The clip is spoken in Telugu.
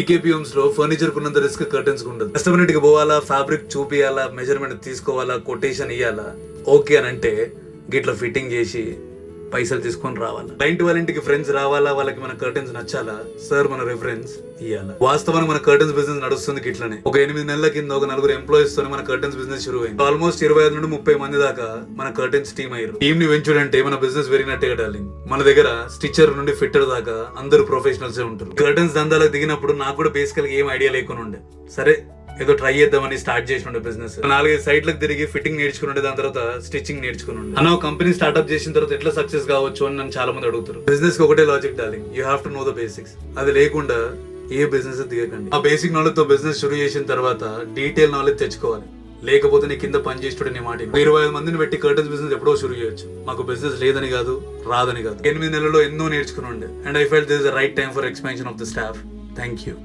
ఈకేపీ హోమ్స్ లో ఫర్నిచర్ కున్నంత రిస్క్ కర్టెన్స్ కు ఉండదు. కస్టమర్ కి పోవాలా, ఫ్యాబ్రిక్ చూపియాలా, మెజర్మెంట్ తీసుకోవాలా, కొటేషన్ ఇయ్యాలా, ఓకే అని అంటే గిట్లా ఫిట్టింగ్ చేసి పైసలు తీసుకొని రావాలా. క్లయింట్ వాళ్ళ ఇంటికి ఫ్రెండ్స్ రావాలా, వాళ్ళకి మన కర్టెన్స్ నచ్చాలా, సార్ మన రిఫరెన్స్ ఇవ్వాలా. వాస్తవానికి మన కర్టెన్స్ బిజినెస్ నడుస్తుంది ఇట్లానే. ఒక 8 నెలల కింద ఒక 4 ఎంప్లాయీస్ తో మన కర్టెన్స్ బిజినెస్ షురూ అయింది. ఆల్మోస్ట్ 25 నుండి 30 మంది దాకా మన కర్టెన్స్ టీమ్ అయ్యారు. టీమ్ ని పెంచుడంటే మన బిజినెస్ పెరిగినట్టే డార్లింగ్. మన దగ్గర స్టిచ్చర్ నుండి ఫిట్టర్ దాకా అందరూ ప్రొఫెషనల్స్ ఉంటారు. కర్టెన్స్ దందాలకు దిగినప్పుడు నాకు కూడా బేసికల్ ఏం ఐడియా లేకుండా ఉండే. సరే ఏదో ట్రై చేద్దామని స్టార్ట్ చేసి ఉండే బిజినెస్. 4-5 సైట్లకు తిరిగి ఫిట్టింగ్ నేర్చుకుని దాని తర్వాత స్టిచ్చింగ్ నేర్చుకుని ఉండే. అన్న కంపెనీ స్టార్ట్అప్ చేసిన తర్వాత ఎట్లా సక్సెస్ కావచ్చు అని నన్ను చాలా మంది అడుగుతారు. బిజినెస్ కి ఒకటే logic darling, you have to know the basics. అది లేకుండా ఏ బిజినెస్ దిగకండి. ఆ బేసిక్ నాలెడ్జ్ తో బిజినెస్ షురూ చేసిన తర్వాత డీటెయిల్ నాలెడ్జ్ తెచ్చుకోవాలి. లేకపోతే నీ కింద పని చేస్తుడే నీ మాట. 25 మందిని పెట్టి కర్టెన్స్ బిజినెస్ ఎప్పుడో షురూ చేయొచ్చు. మాకు బిజినెస్ లేదని కాదు, రాదని కాదు. 8 నెలల్లో ఎన్నో నేర్చుకుని ఉండే. And I felt this is the right time for expansion of the staff. Thank you.